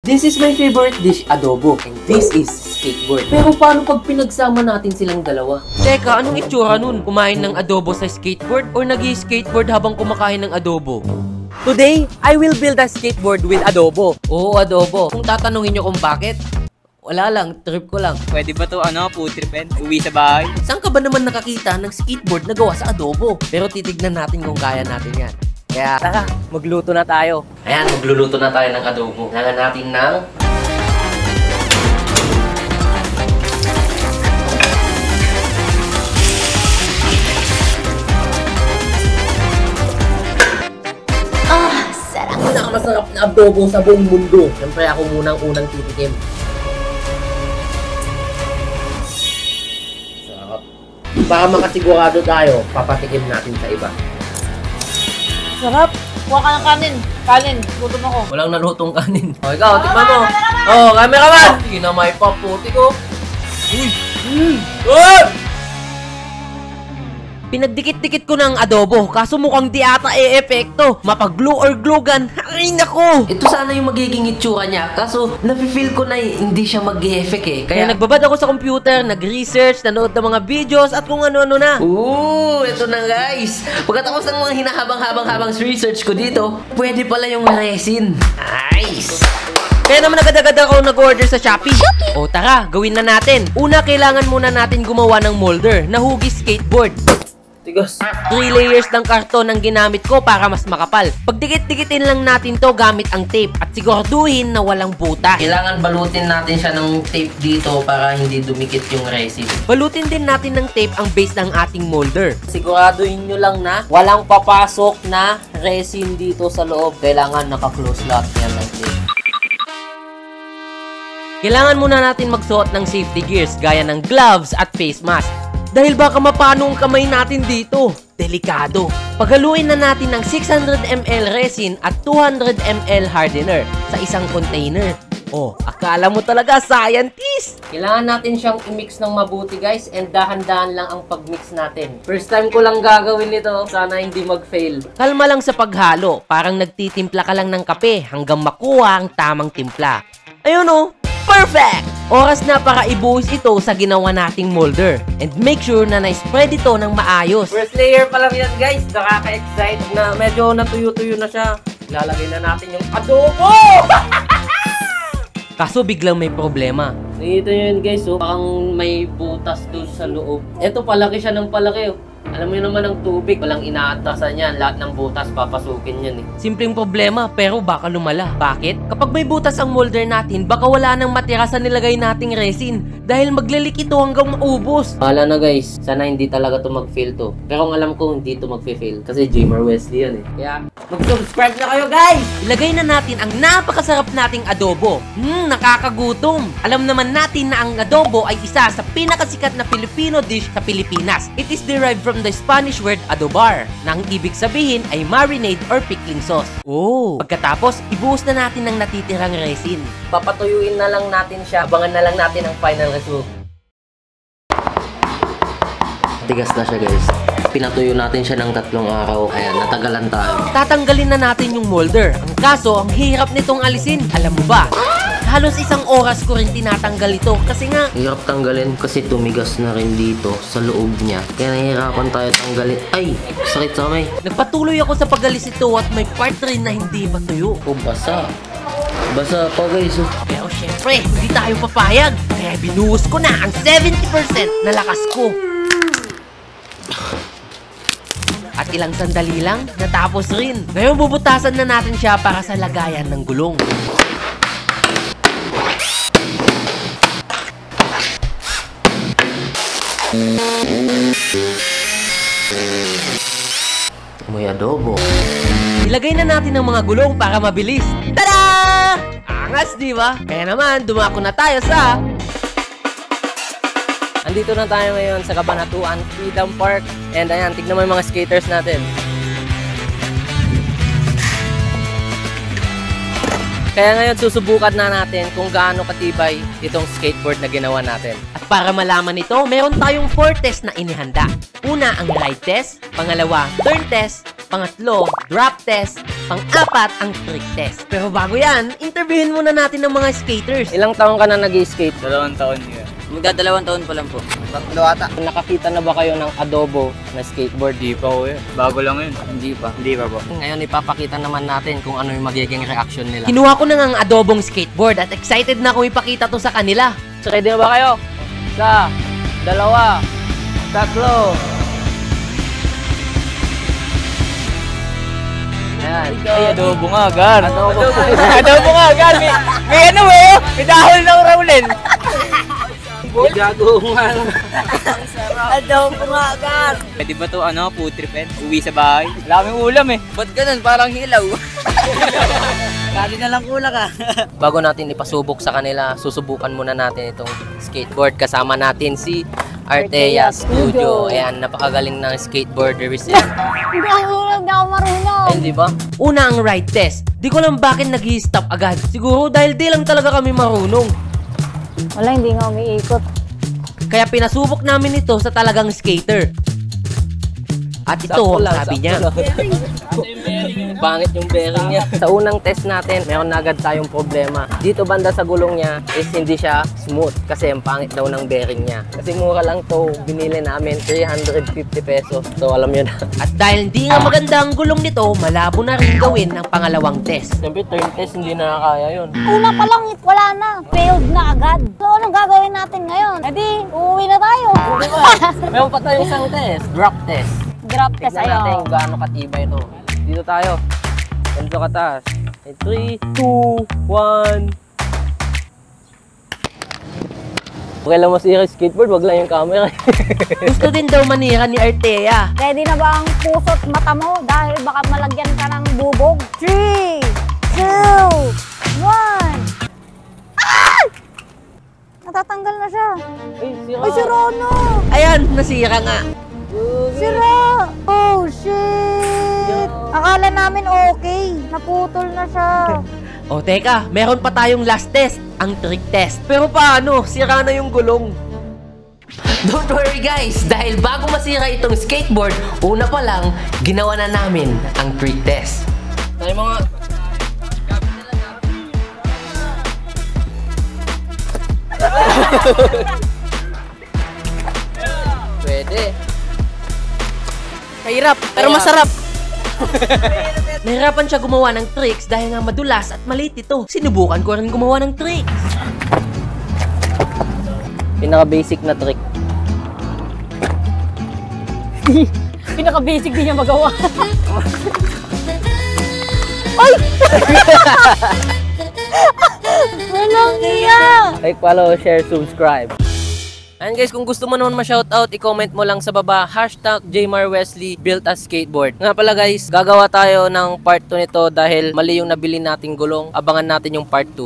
This is my favorite dish, adobo. And this is skateboard. Pero paano pag pinagsama natin silang dalawa? Teka, anong itsura nun? Kumain ng adobo sa skateboard or nag-skateboard habang kumakain ng adobo? Today, I will build a skateboard with adobo. Oo, adobo. Kung tatanungin nyo kung bakit, wala lang, trip ko lang. Pwede ba to food tripin? Uwi sa bahay? Saan ka ba naman nakakita ng skateboard na gawa sa adobo? Pero titignan natin kung kaya natin yan. Kaya tara, magluto na tayo. Ayan, magluluto na tayo ng adobo. Kailangan natin ng Sarap. pinakamasarap na adobo sa buong mundo. Siyempre ako munang unang titikim. Sarap. Para makasigurado tayo, papatikim natin sa iba. Sarap. Kuha ka ng kanin. Kanin. Gutom ako. Walang nalutong kanin. O, ikaw, tikman mo. Oh, cameraman! Kinamay pa, puti ko. Pinagdikit-dikit ko ng adobo, kaso mukhang di ata epekto. Mapag-glue or glue gun, ay nako! Ito sana yung magiging itsura niya. Kaso, nafe-feel ko na hindi siya mag-e-effect eh. Kaya nagbabad ako sa computer, nag-research, nanood ng mga videos, at kung ano-ano na. Ito na guys. Pagkatapos ng mga hinahabang-habang research ko dito, pwede pala yung resin. Nice! Kaya naman agad-agad ako nag-order sa Shopee. O tara, gawin na natin. Una, kailangan muna natin gumawa ng molder na hugis skateboard. Tigas. 3 layers ng karton ang ginamit ko para mas makapal. Pagdikit-dikitin lang natin to gamit ang tape at siguraduhin na walang butas. Kailangan balutin natin siya ng tape dito para hindi dumikit yung resin. Balutin din natin ng tape ang base ng ating molder. Siguraduhin nyo lang na walang papasok na resin dito sa loob. Kailangan naka-close lahat yan ng tape. Kailangan muna natin magsuot ng safety gears gaya ng gloves at face mask. Dahil baka mapano ang kamay natin dito. Delikado. Paghaluin na natin ng 600 ml resin at 200 ml hardener sa isang container. Oh, akala mo talaga scientist! Kailangan natin siyang i-mix ng mabuti guys and dahan-dahan lang ang pag-mix natin. First time ko lang gagawin ito. Sana hindi mag-fail. Kalma lang sa paghalo. Parang nagtitimpla ka lang ng kape hanggang makuha ang tamang timpla. Ayun oh! Perfect! Oras na para ibuhos ito sa ginawa nating molder. And make sure na na-spread ito ng maayos. First layer pa lang yan guys. Nakaka-excite na medyo natuyo-tuyo na siya. Ilalagay na natin yung adobo! Kaso biglang may problema. Nakita nyo yun guys, parang may butas doon sa loob. Ito palaki siya ng palaki. Alam mo yun naman ang tubig, walang inaatasan yan. Lahat ng butas papasukin yan eh. Simpleng problema pero baka lumala. Bakit? Kapag may butas ang molder natin, baka wala nang matira sa nilagay nating resin. Dahil maglilik ito hanggang maubos. Wala na guys, sana hindi talaga to mag-fail to. Pero ang alam ko, hindi to mag-fail. Kasi Jamer Wesley yan eh. Kaya, mag-subscribe na kayo guys! Ilagay na natin ang napakasarap nating adobo. Nakakagutom. Alam naman natin na ang adobo ay isa sa pinakasikat na Filipino dish sa Pilipinas. It is derived from the Spanish word adobar, na ang ibig sabihin ay marinade or pickling sauce. Pagkatapos, ibuhos na natin ng natitirang resin. Papatuyuin na lang natin siya. Abangan na lang natin ang final result. Tigas na siya guys. Pinatuyo natin siya ng 3 araw. Ayan, natagalan tayo. Tatanggalin na natin yung molder. Ang kaso, ang hirap nitong alisin. Alam mo ba? Halos 1 oras ko rin tinatanggal ito kasi nga Hirap tanggalin kasi tumigas na rin dito sa loob niya. Kaya nahihirapan tayo tanggalin. Ay! Sakit sa kamay. nagpatuloy ako sa pagalis ito at may part rin na hindi matuyo. Basa. Basa pa guys. Pero syempre, hindi tayo papayag. Kaya binuhos ko na ang 70% na lakas ko. At ilang sandali lang, natapos rin. Ngayon bubutasan na natin siya para sa lagayan ng gulong. May adobo. Ilagay na natin ang mga gulong para mabilis. Tada! Angas, di ba? Kaya naman, dumako na tayo sa... Andito na tayo ngayon sa Cabanatuan Freedom Park. And ayan, tignan mo yung mga skaters natin. Kaya ngayon susubukan na natin kung gaano katibay itong skateboard na ginawa natin. At para malaman ito, meron tayong 4 tests na inihanda. Una, ang ride test. Pangalawa, turn test. Pangatlo, drop test. Pang-apat, ang trick test. Pero bago yan, interviewin muna natin ng mga skaters. Ilang taon ka na nag-skate? 2 taon yun. Magdadalawang taon pa lang po. Tatlo ata. Nakakita na ba kayo ng adobo na skateboard? Hindi pa ko yun. Bago lang yun. Hindi pa. Hindi pa po. Ngayon ipapakita naman natin kung ano yung magiging reaction nila. Kinuha ko na nga ang adobong skateboard at excited na akong ipakita to sa kanila. So, ready na ba kayo? 1, 2, 3. Ayan. Ay, adobo nga, Gar. Adobo. Adobo nga, Gar. May ano eh. May dahol ng Rowlen. Gago nga. Adobo nga, Gar. Pwede ba to food tripin? Uwi sa bahay? Wala kaming ulam eh. Ba't ganun? Parang hilaw. Kali na lang kulang ah. Bago natin ipasubok sa kanila, susubukan muna natin itong skateboard. Kasama natin si Artea Studio. Ayan, napakagaling ng skateboarder yan. Hindi ako marunong. Ay, di ba? Una ang ride test. Di ko lang bakit nag-i-stop agad. Siguro dahil di lang talaga kami marunong. Wala, hindi nga umiikot. Kaya pinasubok namin ito sa talagang skater. At ito ang sabi niya. Pangit yung bearing niya. Sa unang test natin, meron na agad tayong problema. Dito banda sa gulong niya is hindi siya smooth kasi ang pangit daw ng bearing niya. Kasi mura lang to, binili namin 350 pesos. So alam yun na. At dahil hindi nga maganda ang gulong nito, malabo na rin gawin ang pangalawang test. Siyempre, turn test hindi na kaya yun. Una pa lang, wala na. Failed na agad. So, anong gagawin natin ngayon? Edi, uuwi na tayo. Meron pa tayong isang test, drop test. Drop test, Tignan natin ayaw. kung gaano katibay ito. Dito tayo. Ganito kataas. 3, 2, 1. Okay lang masira yung skateboard, wag lang yung camera. Gusto din daw manira ni Artea. Ready na ba ang puso't mata mo? Dahil baka malagyan ka ng bubog. 3, 2, 1. Ah! Natatanggal na siya. Ay, sira. Ay, si Rono! Ayan, nasira nga. Sira! Oh, shit! Akala namin okay. Naputol na siya. O teka, meron pa tayong last test, ang trick test. Pero paano? Sira na yung gulong. Don't worry guys, dahil bago masira itong skateboard, una pa lang, ginawa na namin ang trick test. Tayo mga... Pwede. Mahirap, pero masarap. Nahirapan siya gumawa ng tricks dahil nga madulas at maliit ito. Sinubukan ko rin gumawa ng tricks. Pinaka-basic na trick. Pinaka-basic din niya magawa. Walang iya! Like, follow, share, subscribe. And guys, kung gusto mo naman ma-shoutout, i-comment mo lang sa baba, #JmarWesley built a skateboard. Nga pala guys, gagawa tayo ng part 2 nito dahil mali yung nabili nating gulong. Abangan natin yung part 2.